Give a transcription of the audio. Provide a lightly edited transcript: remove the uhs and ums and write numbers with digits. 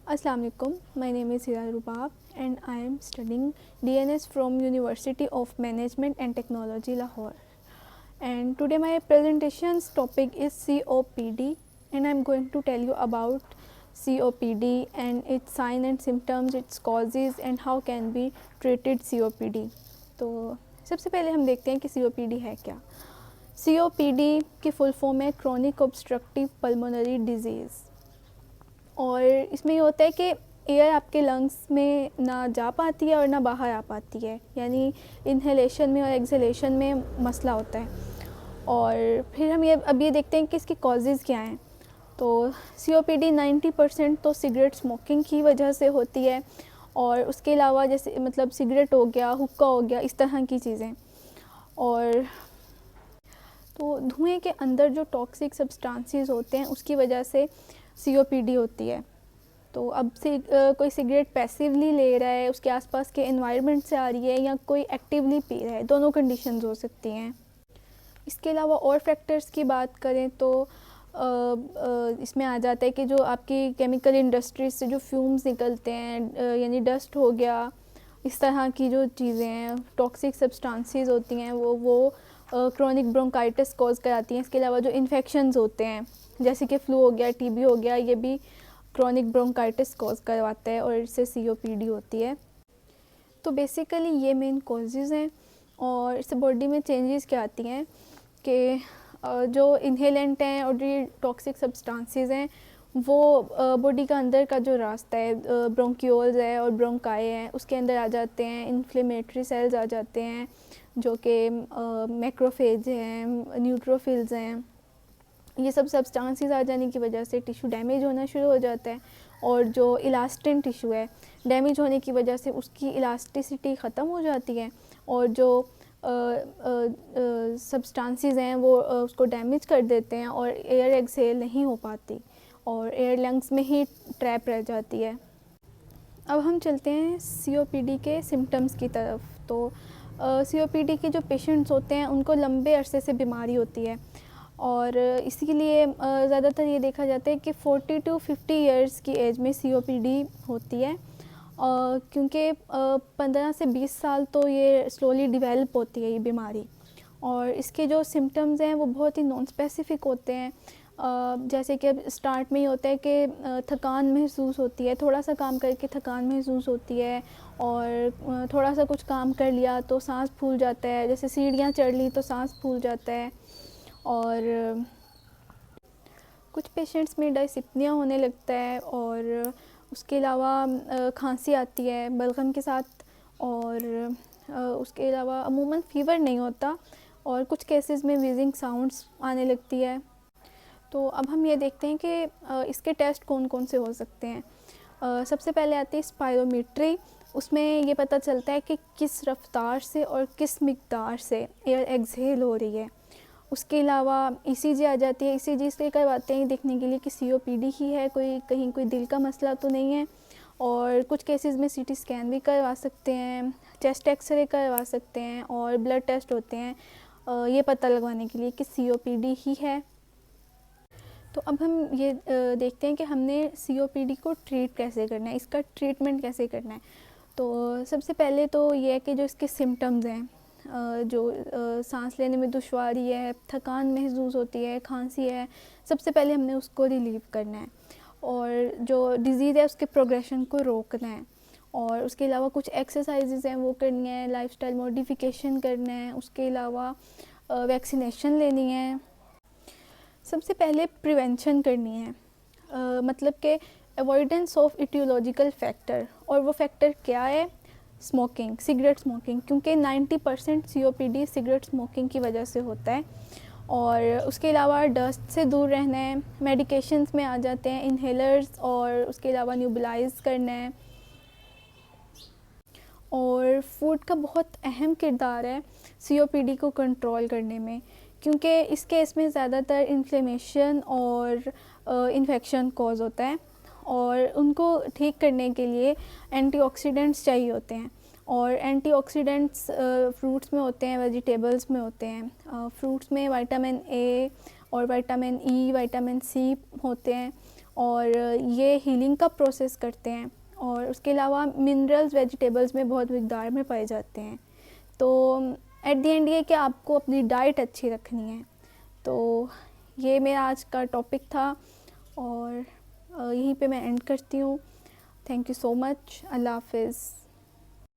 Assalamu alaikum. My name is Hira Rubab and I am studying DNS from University of Management and Technology Lahore. And today my presentation's topic is COPD and I am going to tell you about COPD and its signs and symptoms, its causes and how can be treated COPD. तो सबसे पहले हम देखते हैं कि COPD है क्या. COPD की फुल फॉर्म है क्रॉनिक ऑब्स्ट्रक्टिव पल्मोनरी डिजीज़ और इसमें ये होता है कि एयर आपके लंग्स में ना जा पाती है और ना बाहर आ पाती है, यानी इन्हेलेशन में और एक्सहेलेशन में मसला होता है. और फिर हम ये देखते हैं कि इसकी कॉजेज़ क्या हैं. तो COPD 90% तो सिगरेट स्मोकिंग की वजह से होती है और उसके अलावा जैसे मतलब सिगरेट हो गया, हुक्का हो गया, इस तरह की चीज़ें. और तो धुएं के अंदर जो टॉक्सिक सब्सटेंसेस होते हैं उसकी वजह से COPD होती है. तो अब से कोई सिगरेट पैसिवली ले रहा है, उसके आसपास के एनवायरनमेंट से आ रही है या कोई एक्टिवली पी रहा है, दोनों कंडीशंस हो सकती हैं. इसके अलावा और फैक्टर्स की बात करें तो इसमें आ जाता है कि जो आपकी केमिकल इंडस्ट्रीज से जो फ्यूम्स निकलते हैं, यानी डस्ट हो गया, इस तरह की जो चीज़ें हैं, टॉक्सिक सब्सटेंसेस होती हैं, वो क्रोनिक ब्रोंकाइटिस कॉज कराती हैं. इसके अलावा जो इन्फेक्शंस होते हैं जैसे कि फ्लू हो गया, TB हो गया, ये भी क्रोनिक ब्रोंकाइटिस कॉज करवाता है और इससे COPD होती है. तो बेसिकली ये मेन कॉजेज़ हैं. और इससे बॉडी में चेंजेस क्या आती हैं कि जो इन्हेलेंट हैं और जो टॉक्सिक सब्सटेंसेस हैं वो बॉडी का अंदर का जो रास्ता है, ब्रोंक्यूल्स है और ब्रोंकाई है, उसके अंदर आ जाते हैं. इन्फ्लेमेटरी सेल्स आ जाते हैं जो कि मैक्रोफेज हैं, न्यूट्रोफिल्स हैं. ये सब सब्सटेंसेस आ जाने की वजह से टिश्यू डैमेज होना शुरू हो जाता है और जो इलास्टिन टिश्यू है डैमेज होने की वजह से उसकी इलास्टिसिटी ख़त्म हो जाती है और जो सब्सटेंसेस हैं वो उसको डैमेज कर देते हैं और एयर एक्सहेल नहीं हो पाती और एयर लंग्स में ही ट्रैप रह जाती है. अब हम चलते हैं COPD के सिम्टम्स की तरफ. तो COPD के जो पेशेंट्स होते हैं उनको लंबे अरसे से बीमारी होती है और इसीलिए ज़्यादातर ये देखा जाता है कि 40 to 50 इयर्स की एज में COPD होती है क्योंकि 15 से 20 साल तो ये स्लोली डिवेलप होती है ये बीमारी. और इसके जो सिम्टम्स हैं वो बहुत ही नॉन स्पेसिफिक होते हैं. जैसे कि अब स्टार्ट में ही होता है कि थकान महसूस होती है, थोड़ा सा काम करके थकान महसूस होती है और थोड़ा सा कुछ काम कर लिया तो सांस फूल जाता है, जैसे सीढ़ियाँ चढ़ ली तो सांस फूल जाता है. और कुछ पेशेंट्स में डिस्पनिया होने लगता है और उसके अलावा खांसी आती है बलगम के साथ. और उसके अलावा अमूमन फ़ीवर नहीं होता और कुछ केसेस में वीजिंग साउंड्स आने लगती है. तो अब हम ये देखते हैं कि इसके टेस्ट कौन कौन से हो सकते हैं. सबसे पहले आती है स्पायरोमीट्री. उसमें ये पता चलता है कि किस रफ्तार से और किस मिक़दार से एयर एक्सहेल हो रही है. उसके अलावा ECG आ जाती है. ECG इसलिए करवाते हैं देखने के लिए कि COPD ही है, कहीं कोई दिल का मसला तो नहीं है. और कुछ केसेस में CT स्कैन भी करवा सकते हैं, चेस्ट एक्सरे करवा सकते हैं और ब्लड टेस्ट होते हैं ये पता लगवाने के लिए कि COPD ही है. तो अब हम ये देखते हैं कि हमने COPD को ट्रीट कैसे करना है, इसका ट्रीटमेंट कैसे करना है. तो सबसे पहले तो ये है कि जो इसके सिम्टम्स हैं, जो सांस लेने में दुश्वारी है, थकान महसूस होती है, खांसी है, सबसे पहले हमने उसको रिलीव करना है और जो डिज़ीज़ है उसके प्रोग्रेशन को रोकना है. और उसके अलावा कुछ एक्सरसाइजेज हैं वो करनी है, लाइफस्टाइल मॉडिफिकेशन करना है, उसके अलावा वैक्सीनेशन लेनी है. सबसे पहले प्रिवेंशन करनी है, मतलब कि अवॉइडेंस ऑफ इटियोलॉजिकल फैक्टर. और वो फैक्टर क्या है? स्मोकिंग, सिगरेट स्मोकिंग, क्योंकि 90% COPD सिगरेट स्मोकिंग की वजह से होता है. और उसके अलावा डस्ट से दूर रहना है. मेडिकेशंस में आ जाते हैं इन्हेलर्स और उसके अलावा न्यूबलाइज करना है. और फूड का बहुत अहम किरदार है COPD को कंट्रोल करने में, क्योंकि इस केस में ज़्यादातर इन्फ्लेमेशन और इन्फेक्शन कॉज होता है और उनको ठीक करने के लिए एंटीऑक्सीडेंट्स चाहिए होते हैं. और एंटीऑक्सीडेंट्स फ्रूट्स में होते हैं, वेजिटेबल्स में होते हैं. फ्रूट्स में विटामिन A और विटामिन E, विटामिन C होते हैं और ये हीलिंग का प्रोसेस करते हैं, और उसके अलावा मिनरल्स वेजिटेबल्स में बहुत मकदार में पाए जाते हैं। तो एट द एंड ये कि आपको अपनी डाइट अच्छी रखनी है। तो ये मेरा आज का टॉपिक था, और यहीं पे मैं एंड करती हूँ। Thank you so much. Allah हाफिज़।